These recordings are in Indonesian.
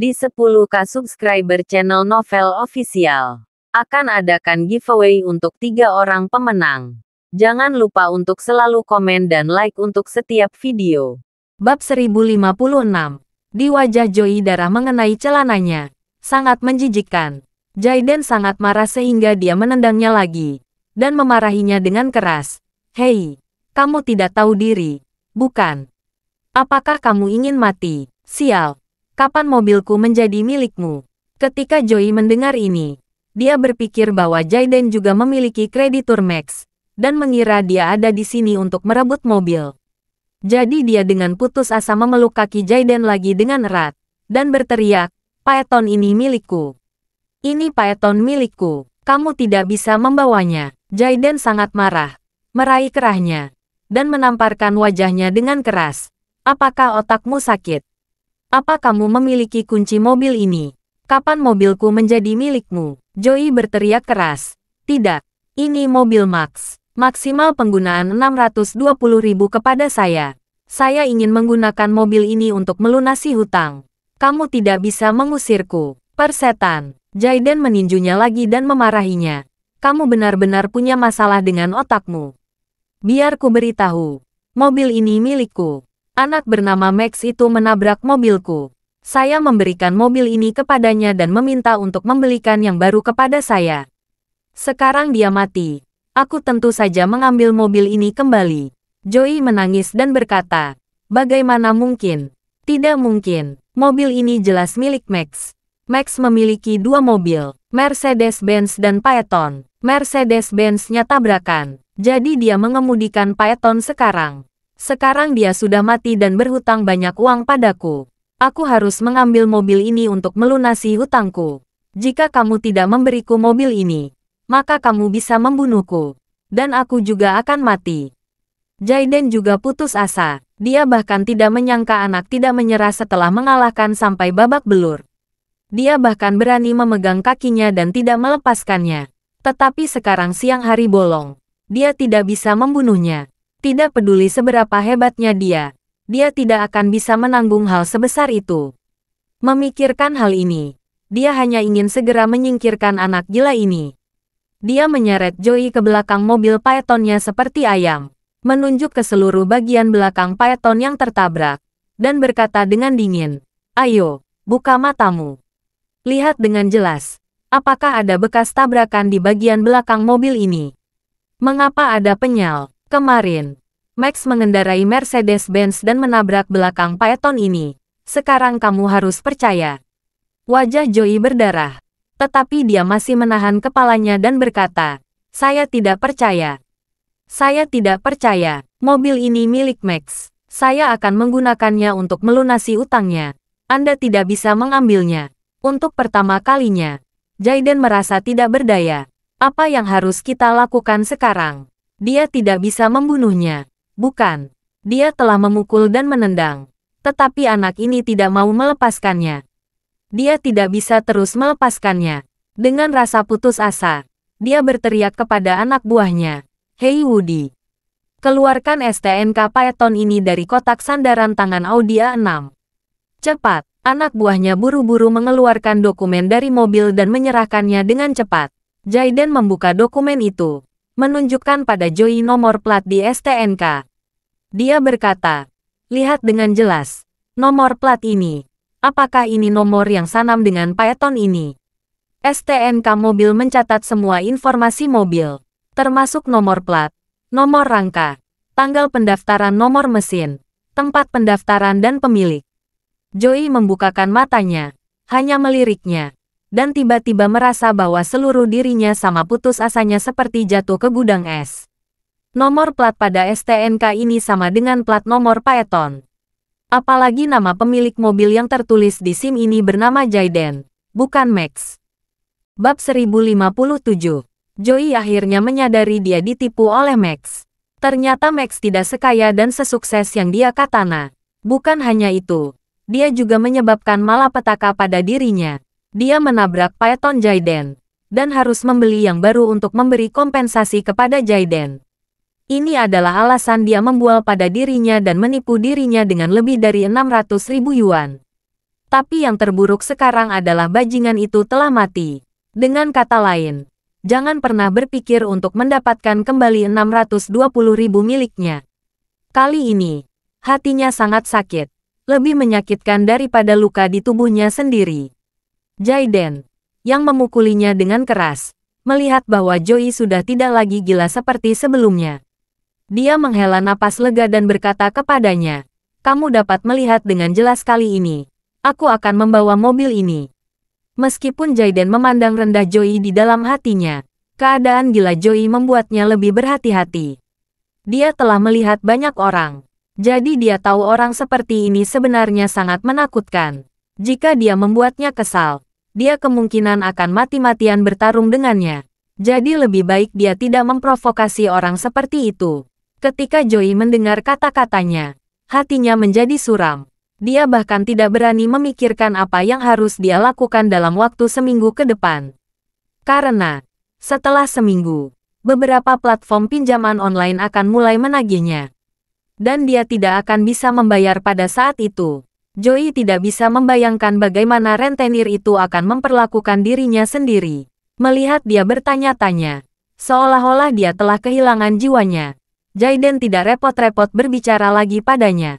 Di 10K subscriber channel Novel Official, akan adakan giveaway untuk 3 orang pemenang. Jangan lupa untuk selalu komen dan like untuk setiap video. Bab 1056. Di wajah Joey darah mengenai celananya. Sangat menjijikkan. Jaiden sangat marah sehingga dia menendangnya lagi. Dan memarahinya dengan keras. Hei, kamu tidak tahu diri, bukan? Apakah kamu ingin mati? Sial. Kapan mobilku menjadi milikmu? Ketika Joey mendengar ini, dia berpikir bahwa Jaiden juga memiliki kreditur Max, dan mengira dia ada di sini untuk merebut mobil. Jadi dia dengan putus asa memeluk kaki Jaiden lagi dengan erat, dan berteriak, "Phaeton ini milikku. Ini Phaeton milikku. Kamu tidak bisa membawanya." Jaiden sangat marah, meraih kerahnya, dan menamparkan wajahnya dengan keras. "Apakah otakmu sakit? Apa kamu memiliki kunci mobil ini? Kapan mobilku menjadi milikmu?" Joey berteriak keras. "Tidak, ini mobil Max. Maksimal penggunaan 620.000 kepada saya. Saya ingin menggunakan mobil ini untuk melunasi hutang. Kamu tidak bisa mengusirku. Persetan." Jaiden meninjunya lagi dan memarahinya. "Kamu benar-benar punya masalah dengan otakmu. Biar ku beritahu. Mobil ini milikku. Anak bernama Max itu menabrak mobilku. Saya memberikan mobil ini kepadanya dan meminta untuk membelikan yang baru kepada saya. Sekarang dia mati. Aku tentu saja mengambil mobil ini kembali." Joey menangis dan berkata, "Bagaimana mungkin? Tidak mungkin. Mobil ini jelas milik Max. Max memiliki 2 mobil, Mercedes-Benz dan Phaeton. Mercedes-Benz-nya tabrakan. Jadi dia mengemudikan Phaeton sekarang. Sekarang dia sudah mati dan berhutang banyak uang padaku. Aku harus mengambil mobil ini untuk melunasi hutangku. Jika kamu tidak memberiku mobil ini, maka kamu bisa membunuhku. Dan aku juga akan mati." Jaiden juga putus asa. Dia bahkan tidak menyangka anak tidak menyerah setelah mengalahkan sampai babak belur. Dia bahkan berani memegang kakinya dan tidak melepaskannya. Tetapi sekarang siang hari bolong. Dia tidak bisa membunuhnya. Tidak peduli seberapa hebatnya dia tidak akan bisa menanggung hal sebesar itu. Memikirkan hal ini, dia hanya ingin segera menyingkirkan anak gila ini. Dia menyeret Joey ke belakang mobil Phaetonnya seperti ayam, menunjuk ke seluruh bagian belakang Phaeton yang tertabrak, dan berkata dengan dingin, "Ayo, buka matamu. Lihat dengan jelas, apakah ada bekas tabrakan di bagian belakang mobil ini? Mengapa ada penyal? Kemarin, Max mengendarai Mercedes-Benz dan menabrak belakang Phaeton ini. Sekarang kamu harus percaya." Wajah Joey berdarah, tetapi dia masih menahan kepalanya dan berkata, "Saya tidak percaya. Saya tidak percaya. Mobil ini milik Max. Saya akan menggunakannya untuk melunasi utangnya. Anda tidak bisa mengambilnya." Untuk pertama kalinya, Jaiden merasa tidak berdaya. Apa yang harus kita lakukan sekarang? Dia tidak bisa membunuhnya. Bukan. Dia telah memukul dan menendang. Tetapi anak ini tidak mau melepaskannya. Dia tidak bisa terus melepaskannya. Dengan rasa putus asa, dia berteriak kepada anak buahnya, "Hei Woody, keluarkan STNK Phaeton ini dari kotak sandaran tangan Audi A6. Cepat." Anak buahnya buru-buru mengeluarkan dokumen dari mobil dan menyerahkannya dengan cepat. Jaiden membuka dokumen itu, menunjukkan pada Joey nomor plat di STNK. Dia berkata, "Lihat dengan jelas, nomor plat ini. Apakah ini nomor yang sanam dengan Phaeton ini?" STNK mobil mencatat semua informasi mobil, termasuk nomor plat, nomor rangka, tanggal pendaftaran nomor mesin, tempat pendaftaran dan pemilik. Joey membukakan matanya, hanya meliriknya, dan tiba-tiba merasa bahwa seluruh dirinya sama putus asanya seperti jatuh ke gudang es. Nomor plat pada STNK ini sama dengan plat nomor Phaeton. Apalagi nama pemilik mobil yang tertulis di SIM ini bernama Jaiden, bukan Max. Bab 1057. Joey akhirnya menyadari dia ditipu oleh Max. Ternyata Max tidak sekaya dan sesukses yang dia katana. Bukan hanya itu, dia juga menyebabkan malapetaka pada dirinya. Dia menabrak Phaeton Jaiden, dan harus membeli yang baru untuk memberi kompensasi kepada Jaiden. Ini adalah alasan dia membual pada dirinya dan menipu dirinya dengan lebih dari 600.000 yuan. Tapi yang terburuk sekarang adalah bajingan itu telah mati. Dengan kata lain, jangan pernah berpikir untuk mendapatkan kembali 620.000 miliknya. Kali ini, hatinya sangat sakit. Lebih menyakitkan daripada luka di tubuhnya sendiri. Jaiden, yang memukulinya dengan keras, melihat bahwa Joey sudah tidak lagi gila seperti sebelumnya. Dia menghela napas lega dan berkata kepadanya, "Kamu dapat melihat dengan jelas kali ini. Aku akan membawa mobil ini." Meskipun Jaiden memandang rendah Joey di dalam hatinya, keadaan gila Joey membuatnya lebih berhati-hati. Dia telah melihat banyak orang. Jadi dia tahu orang seperti ini sebenarnya sangat menakutkan. Jika dia membuatnya kesal, dia kemungkinan akan mati-matian bertarung dengannya. Jadi lebih baik dia tidak memprovokasi orang seperti itu. Ketika Joey mendengar kata-katanya, hatinya menjadi suram. Dia bahkan tidak berani memikirkan apa yang harus dia lakukan dalam waktu seminggu ke depan. Karena, setelah seminggu, beberapa platform pinjaman online akan mulai menagihnya. Dan dia tidak akan bisa membayar pada saat itu. Joey tidak bisa membayangkan bagaimana rentenir itu akan memperlakukan dirinya sendiri. Melihat dia bertanya-tanya, seolah-olah dia telah kehilangan jiwanya. Jaiden tidak repot-repot berbicara lagi padanya.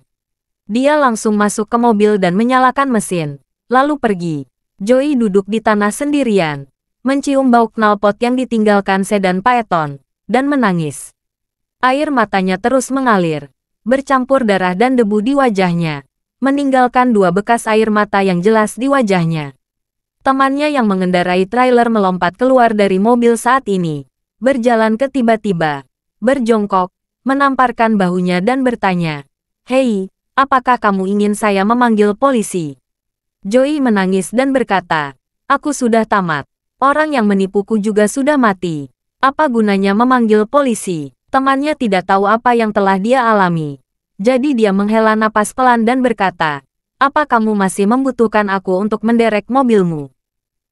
Dia langsung masuk ke mobil dan menyalakan mesin, lalu pergi. Joey duduk di tanah sendirian, mencium bau knalpot yang ditinggalkan sedan Phaeton, dan menangis. Air matanya terus mengalir, bercampur darah dan debu di wajahnya, meninggalkan 2 bekas air mata yang jelas di wajahnya. Temannya yang mengendarai trailer melompat keluar dari mobil saat ini, berjalan ke tiba-tiba, berjongkok, menamparkan bahunya dan bertanya, "Hei, apakah kamu ingin saya memanggil polisi?" Joey menangis dan berkata, "Aku sudah tamat. Orang yang menipuku juga sudah mati. Apa gunanya memanggil polisi?" Temannya tidak tahu apa yang telah dia alami. Jadi dia menghela napas pelan dan berkata, "Apa kamu masih membutuhkan aku untuk menderek mobilmu?"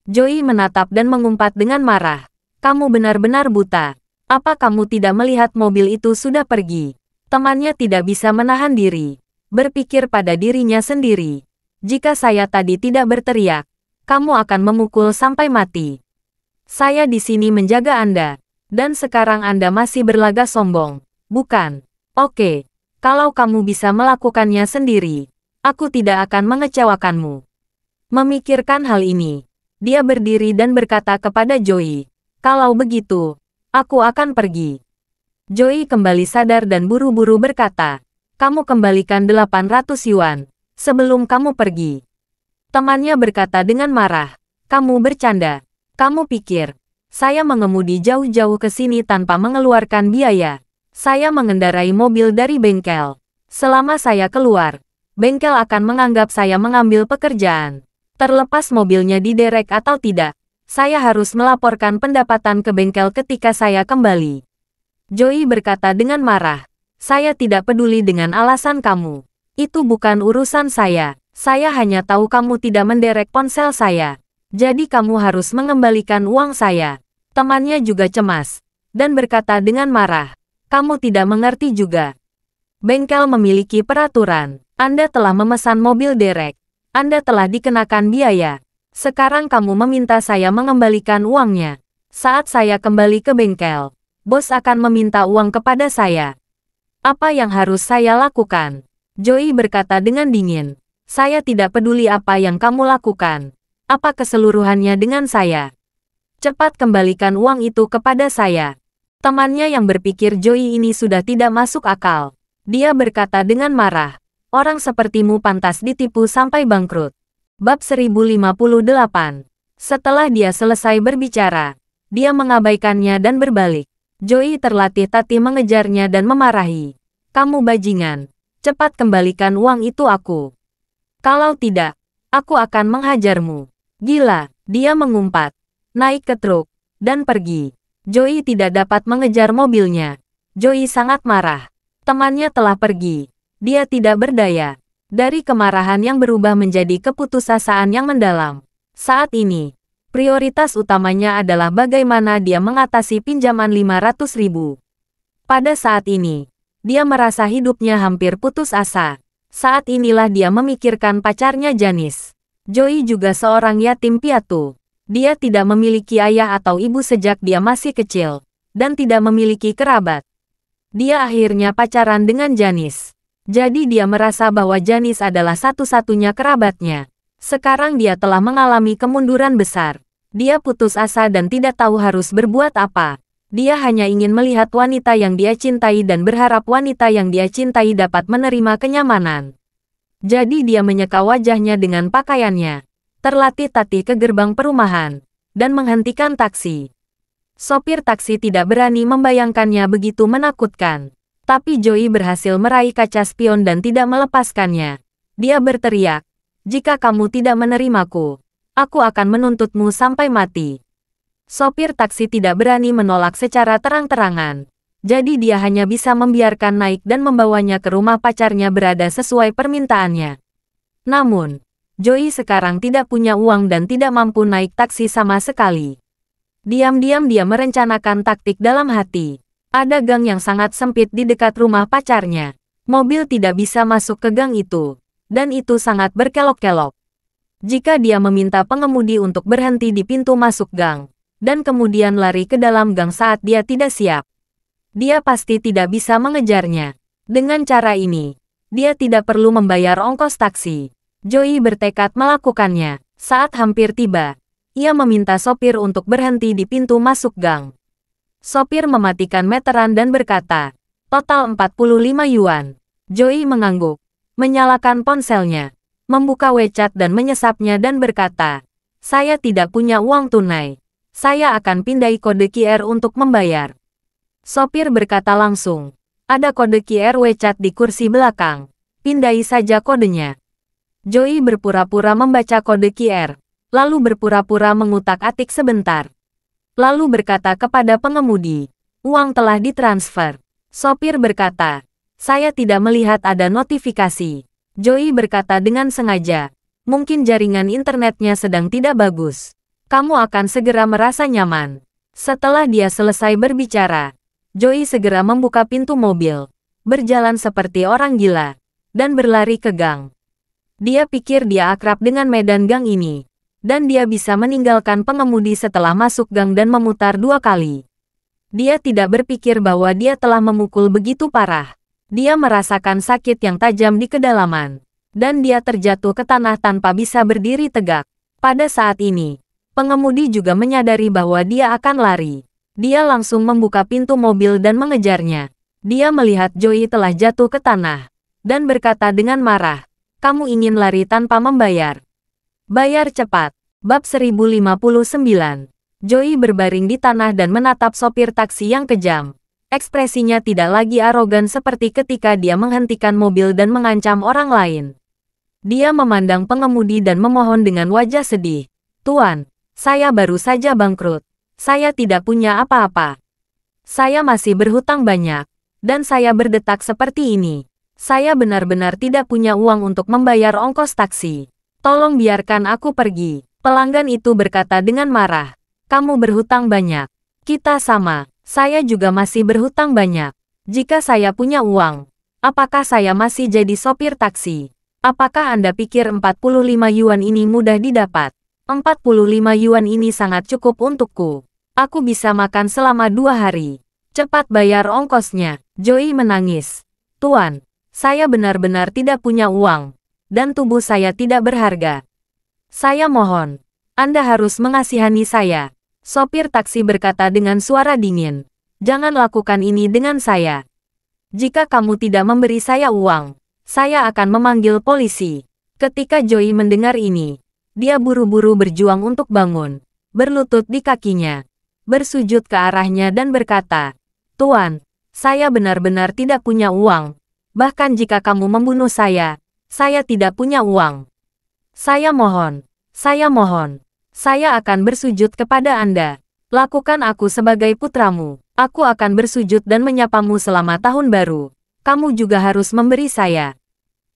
Joey menatap dan mengumpat dengan marah. "Kamu benar-benar buta. Apa kamu tidak melihat mobil itu sudah pergi?" Temannya tidak bisa menahan diri. Berpikir pada dirinya sendiri. "Jika saya tadi tidak berteriak, kamu akan memukul sampai mati. Saya di sini menjaga Anda. Dan sekarang Anda masih berlagak sombong, bukan? Oke, kalau kamu bisa melakukannya sendiri, aku tidak akan mengecewakanmu." Memikirkan hal ini, dia berdiri dan berkata kepada Joey, "Kalau begitu, aku akan pergi." Joey kembali sadar dan buru-buru berkata, "Kamu kembalikan 800 yuan, sebelum kamu pergi." Temannya berkata dengan marah, "Kamu bercanda. Kamu pikir saya mengemudi jauh-jauh ke sini tanpa mengeluarkan biaya? Saya mengendarai mobil dari bengkel. Selama saya keluar, bengkel akan menganggap saya mengambil pekerjaan. Terlepas mobilnya diderek atau tidak, saya harus melaporkan pendapatan ke bengkel ketika saya kembali." Joey berkata dengan marah, "Saya tidak peduli dengan alasan kamu. Itu bukan urusan saya. Saya hanya tahu kamu tidak menderek ponsel saya. Jadi kamu harus mengembalikan uang saya." Temannya juga cemas, dan berkata dengan marah, "Kamu tidak mengerti juga. Bengkel memiliki peraturan. Anda telah memesan mobil derek. Anda telah dikenakan biaya. Sekarang kamu meminta saya mengembalikan uangnya. Saat saya kembali ke bengkel, bos akan meminta uang kepada saya. Apa yang harus saya lakukan?" Joey berkata dengan dingin, "Saya tidak peduli apa yang kamu lakukan. Apa keseluruhannya dengan saya? Cepat kembalikan uang itu kepada saya." Temannya yang berpikir Joey ini sudah tidak masuk akal. Dia berkata dengan marah, "Orang sepertimu pantas ditipu sampai bangkrut." Bab 1058. Setelah dia selesai berbicara, dia mengabaikannya dan berbalik. Joey tertatih-tatih mengejarnya dan memarahi, "Kamu bajingan, cepat kembalikan uang itu aku. Kalau tidak, aku akan menghajarmu." "Gila," dia mengumpat, naik ke truk, dan pergi. Joey tidak dapat mengejar mobilnya. Joey sangat marah. Temannya telah pergi. Dia tidak berdaya. Dari kemarahan yang berubah menjadi keputusasaan yang mendalam. Saat ini, prioritas utamanya adalah bagaimana dia mengatasi pinjaman 500.000. Pada saat ini, dia merasa hidupnya hampir putus asa. Saat inilah dia memikirkan pacarnya Janice. Joey juga seorang yatim piatu. Dia tidak memiliki ayah atau ibu sejak dia masih kecil, dan tidak memiliki kerabat. Dia akhirnya pacaran dengan Janice. Jadi dia merasa bahwa Janice adalah satu-satunya kerabatnya. Sekarang dia telah mengalami kemunduran besar. Dia putus asa dan tidak tahu harus berbuat apa. Dia hanya ingin melihat wanita yang dia cintai dan berharap wanita yang dia cintai dapat menerima kenyamanan. Jadi dia menyeka wajahnya dengan pakaiannya, terlatih-tatih ke gerbang perumahan, dan menghentikan taksi. Sopir taksi tidak berani membayangkannya begitu menakutkan. Tapi Joey berhasil meraih kaca spion dan tidak melepaskannya. Dia berteriak, "Jika kamu tidak menerimaku, aku akan menuntutmu sampai mati." Sopir taksi tidak berani menolak secara terang-terangan. Jadi dia hanya bisa membiarkan naik dan membawanya ke rumah pacarnya berada sesuai permintaannya. Namun, Joey sekarang tidak punya uang dan tidak mampu naik taksi sama sekali. Diam-diam dia merencanakan taktik dalam hati. Ada gang yang sangat sempit di dekat rumah pacarnya. Mobil tidak bisa masuk ke gang itu, dan itu sangat berkelok-kelok. Jika dia meminta pengemudi untuk berhenti di pintu masuk gang, dan kemudian lari ke dalam gang saat dia tidak siap, dia pasti tidak bisa mengejarnya. Dengan cara ini, dia tidak perlu membayar ongkos taksi. Joey bertekad melakukannya. Saat hampir tiba, ia meminta sopir untuk berhenti di pintu masuk gang. Sopir mematikan meteran dan berkata, "Total 45 yuan." Joey mengangguk, menyalakan ponselnya, membuka WeChat dan menyesapnya dan berkata, "Saya tidak punya uang tunai. Saya akan pindai kode QR untuk membayar." Sopir berkata langsung, "Ada kode QR WeChat di kursi belakang. Pindai saja kodenya." Joey berpura-pura membaca kode QR, lalu berpura-pura mengutak-atik sebentar. Lalu berkata kepada pengemudi, "Uang telah ditransfer." Sopir berkata, "Saya tidak melihat ada notifikasi." Joey berkata dengan sengaja, "Mungkin jaringan internetnya sedang tidak bagus. Kamu akan segera merasa nyaman." Setelah dia selesai berbicara, Joey segera membuka pintu mobil, berjalan seperti orang gila, dan berlari ke gang. Dia pikir dia akrab dengan medan gang ini, dan dia bisa meninggalkan pengemudi setelah masuk gang dan memutar 2 kali. Dia tidak berpikir bahwa dia telah memukul begitu parah. Dia merasakan sakit yang tajam di kedalaman, dan dia terjatuh ke tanah tanpa bisa berdiri tegak. Pada saat ini, pengemudi juga menyadari bahwa dia akan lari. Dia langsung membuka pintu mobil dan mengejarnya. Dia melihat Joey telah jatuh ke tanah, dan berkata dengan marah, "Kamu ingin lari tanpa membayar? Bayar cepat." Bab 1059. Joey berbaring di tanah dan menatap sopir taksi yang kejam. Ekspresinya tidak lagi arogan seperti ketika dia menghentikan mobil dan mengancam orang lain. Dia memandang pengemudi dan memohon dengan wajah sedih, "Tuan, saya baru saja bangkrut. Saya tidak punya apa-apa. Saya masih berhutang banyak, dan saya berdetak seperti ini. Saya benar-benar tidak punya uang untuk membayar ongkos taksi. Tolong biarkan aku pergi." Pelanggan itu berkata dengan marah, "Kamu berhutang banyak. Kita sama. Saya juga masih berhutang banyak. Jika saya punya uang, apakah saya masih jadi sopir taksi? Apakah Anda pikir 45 yuan ini mudah didapat? 45 yuan ini sangat cukup untukku. Aku bisa makan selama 2 hari. Cepat bayar ongkosnya." Joey menangis. "Tuan, saya benar-benar tidak punya uang, dan tubuh saya tidak berharga. Saya mohon, Anda harus mengasihani saya." Sopir taksi berkata dengan suara dingin, "Jangan lakukan ini dengan saya. Jika kamu tidak memberi saya uang, saya akan memanggil polisi." Ketika Joey mendengar ini, dia buru-buru berjuang untuk bangun, berlutut di kakinya, bersujud ke arahnya dan berkata, "Tuan, saya benar-benar tidak punya uang. Bahkan jika kamu membunuh saya tidak punya uang. Saya mohon, saya akan bersujud kepada Anda. Lakukan aku sebagai putramu. Aku akan bersujud dan menyapamu selama tahun baru. Kamu juga harus memberi saya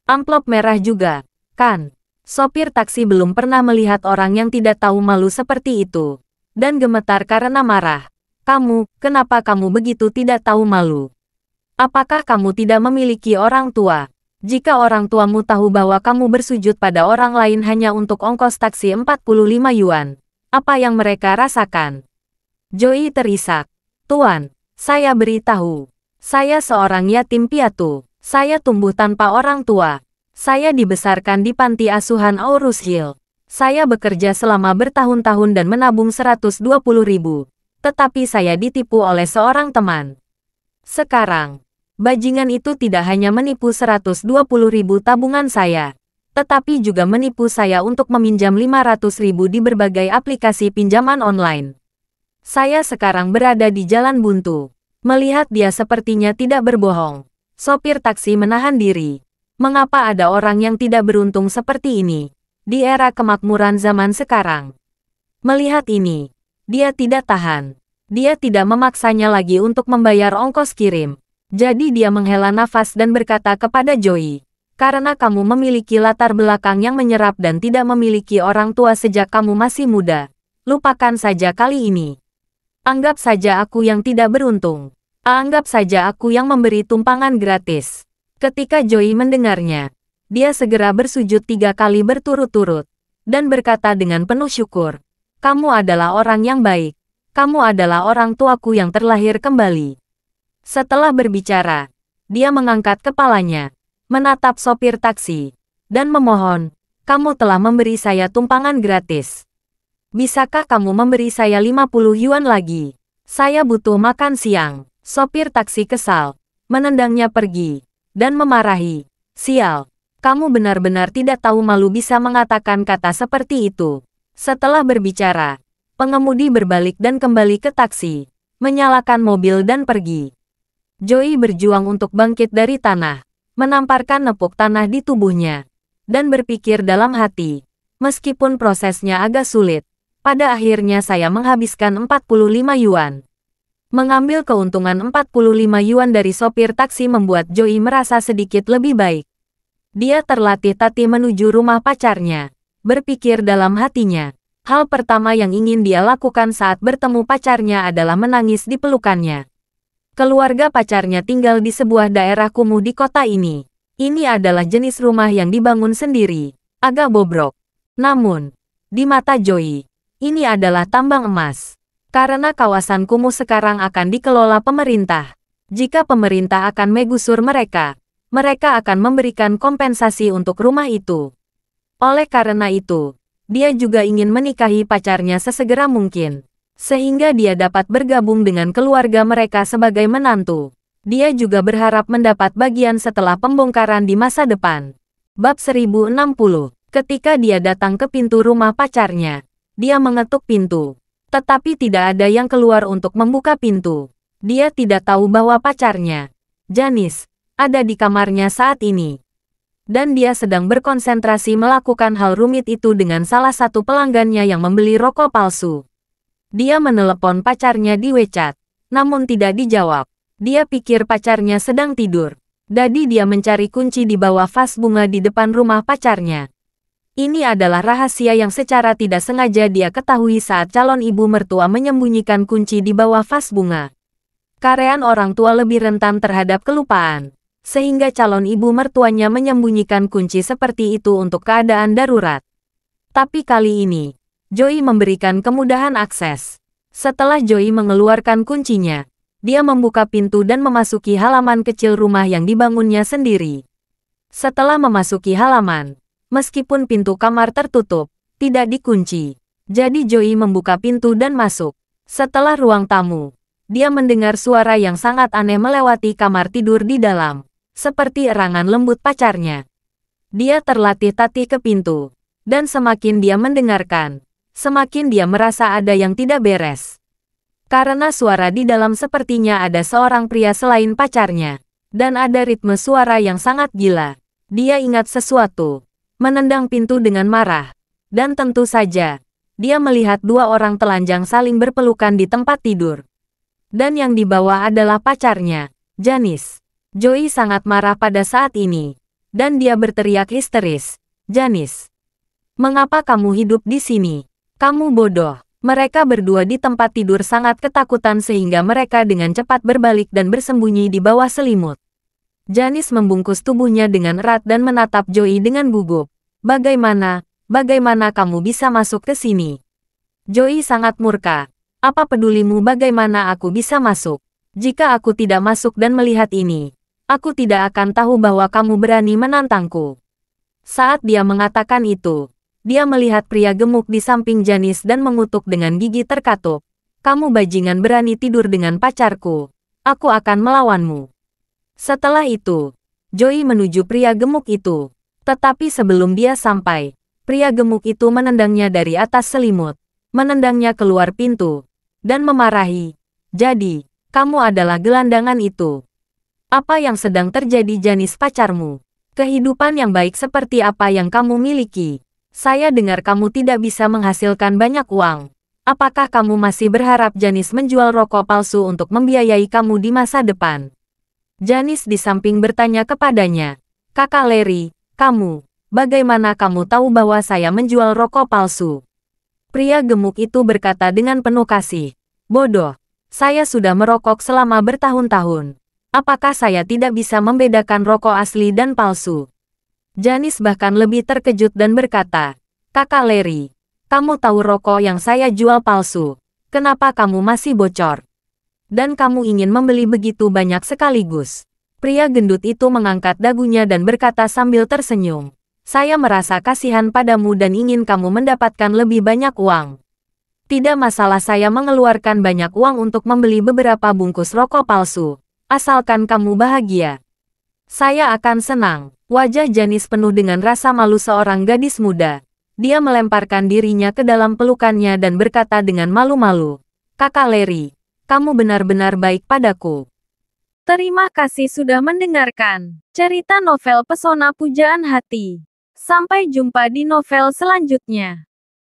amplop merah juga, kan?" Sopir taksi belum pernah melihat orang yang tidak tahu malu seperti itu, dan gemetar karena marah. Kenapa kamu begitu tidak tahu malu? Apakah kamu tidak memiliki orang tua? Jika orang tuamu tahu bahwa kamu bersujud pada orang lain hanya untuk ongkos taksi 45 yuan, apa yang mereka rasakan? Joey terisak. Tuan, saya beritahu. Saya seorang yatim piatu. Saya tumbuh tanpa orang tua. Saya dibesarkan di panti asuhan Aurus Hill. Saya bekerja selama bertahun-tahun dan menabung 120.000. Tetapi saya ditipu oleh seorang teman. Sekarang, bajingan itu tidak hanya menipu 120.000 tabungan saya, tetapi juga menipu saya untuk meminjam 500.000 di berbagai aplikasi pinjaman online. Saya sekarang berada di jalan buntu. Melihat dia sepertinya tidak berbohong. Sopir taksi menahan diri. Mengapa ada orang yang tidak beruntung seperti ini di era kemakmuran zaman sekarang? Melihat ini, dia tidak tahan. Dia tidak memaksanya lagi untuk membayar ongkos kirim. Jadi dia menghela nafas dan berkata kepada Joey, karena kamu memiliki latar belakang yang menyerap dan tidak memiliki orang tua sejak kamu masih muda, lupakan saja kali ini. Anggap saja aku yang tidak beruntung. Anggap saja aku yang memberi tumpangan gratis. Ketika Joey mendengarnya, dia segera bersujud 3 kali berturut-turut, dan berkata dengan penuh syukur, kamu adalah orang yang baik. Kamu adalah orang tuaku yang terlahir kembali. Setelah berbicara, dia mengangkat kepalanya, menatap sopir taksi, dan memohon, kamu telah memberi saya tumpangan gratis. Bisakah kamu memberi saya 50 yuan lagi? Saya butuh makan siang. Sopir taksi kesal, menendangnya pergi, dan memarahi. Sial, kamu benar-benar tidak tahu malu bisa mengatakan kata seperti itu. Setelah berbicara, pengemudi berbalik dan kembali ke taksi, menyalakan mobil dan pergi. Joey berjuang untuk bangkit dari tanah, menamparkan nepuk tanah di tubuhnya, dan berpikir dalam hati, meskipun prosesnya agak sulit, pada akhirnya saya menghabiskan 45 yuan. Mengambil keuntungan 45 yuan dari sopir taksi membuat Joey merasa sedikit lebih baik. Dia terlatih-tatih menuju rumah pacarnya, berpikir dalam hatinya. Hal pertama yang ingin dia lakukan saat bertemu pacarnya adalah menangis di pelukannya. Keluarga pacarnya tinggal di sebuah daerah kumuh di kota ini. Ini adalah jenis rumah yang dibangun sendiri, agak bobrok. Namun, di mata Joey, ini adalah tambang emas. Karena kawasan kumuh sekarang akan dikelola pemerintah. Jika pemerintah akan menggusur mereka, mereka akan memberikan kompensasi untuk rumah itu. Oleh karena itu, dia juga ingin menikahi pacarnya sesegera mungkin, sehingga dia dapat bergabung dengan keluarga mereka sebagai menantu. Dia juga berharap mendapat bagian setelah pembongkaran di masa depan. Bab 1060. Ketika dia datang ke pintu rumah pacarnya, dia mengetuk pintu. Tetapi tidak ada yang keluar untuk membuka pintu. Dia tidak tahu bahwa pacarnya, Janice, ada di kamarnya saat ini. Dan dia sedang berkonsentrasi melakukan hal rumit itu dengan salah satu pelanggannya yang membeli rokok palsu. Dia menelepon pacarnya di WeChat, namun tidak dijawab. Dia pikir pacarnya sedang tidur. Jadi dia mencari kunci di bawah vas bunga di depan rumah pacarnya. Ini adalah rahasia yang secara tidak sengaja dia ketahui saat calon ibu mertua menyembunyikan kunci di bawah vas bunga. Karean orang tua lebih rentan terhadap kelupaan, sehingga calon ibu mertuanya menyembunyikan kunci seperti itu untuk keadaan darurat. Tapi kali ini, Joey memberikan kemudahan akses. Setelah Joey mengeluarkan kuncinya, dia membuka pintu dan memasuki halaman kecil rumah yang dibangunnya sendiri. Setelah memasuki halaman, meskipun pintu kamar tertutup, tidak dikunci. Jadi Joey membuka pintu dan masuk. Setelah ruang tamu, dia mendengar suara yang sangat aneh melewati kamar tidur di dalam, seperti erangan lembut pacarnya. Dia terlatih-tatih ke pintu, dan semakin dia mendengarkan, semakin dia merasa ada yang tidak beres. Karena suara di dalam sepertinya ada seorang pria selain pacarnya, dan ada ritme suara yang sangat gila. Dia ingat sesuatu. Menendang pintu dengan marah, dan tentu saja, dia melihat 2 orang telanjang saling berpelukan di tempat tidur. Dan yang di bawah adalah pacarnya, Janice. Joey sangat marah pada saat ini, dan dia berteriak histeris, Janice, mengapa kamu hidup di sini? Kamu bodoh. Mereka berdua di tempat tidur sangat ketakutan sehingga mereka dengan cepat berbalik dan bersembunyi di bawah selimut. Janice membungkus tubuhnya dengan erat dan menatap Joey dengan gugup. Bagaimana kamu bisa masuk ke sini? Joey sangat murka. Apa pedulimu bagaimana aku bisa masuk? Jika aku tidak masuk dan melihat ini, aku tidak akan tahu bahwa kamu berani menantangku. Saat dia mengatakan itu, dia melihat pria gemuk di samping Janice dan mengutuk dengan gigi terkatup. Kamu bajingan berani tidur dengan pacarku. Aku akan melawanmu. Setelah itu, Joey menuju pria gemuk itu. Tetapi sebelum dia sampai, pria gemuk itu menendangnya dari atas selimut, menendangnya keluar pintu, dan memarahi. Jadi, kamu adalah gelandangan itu. Apa yang sedang terjadi Janice pacarmu? Kehidupan yang baik seperti apa yang kamu miliki? Saya dengar kamu tidak bisa menghasilkan banyak uang. Apakah kamu masih berharap Janice menjual rokok palsu untuk membiayai kamu di masa depan? Janice di samping bertanya kepadanya, Kakak Larry, bagaimana kamu tahu bahwa saya menjual rokok palsu? Pria gemuk itu berkata dengan penuh kasih, bodoh, saya sudah merokok selama bertahun-tahun. Apakah saya tidak bisa membedakan rokok asli dan palsu? Janice bahkan lebih terkejut dan berkata, Kakak Larry, kamu tahu rokok yang saya jual palsu. Kenapa kamu masih bocor? Dan kamu ingin membeli begitu banyak sekaligus. Pria gendut itu mengangkat dagunya dan berkata sambil tersenyum. Saya merasa kasihan padamu dan ingin kamu mendapatkan lebih banyak uang. Tidak masalah saya mengeluarkan banyak uang untuk membeli beberapa bungkus rokok palsu. Asalkan kamu bahagia. Saya akan senang. Wajah Janice penuh dengan rasa malu seorang gadis muda. Dia melemparkan dirinya ke dalam pelukannya dan berkata dengan malu-malu. Kakak Larry, kamu benar-benar baik padaku. Terima kasih sudah mendengarkan cerita novel Pesona Pujaan Hati. Sampai jumpa di novel selanjutnya.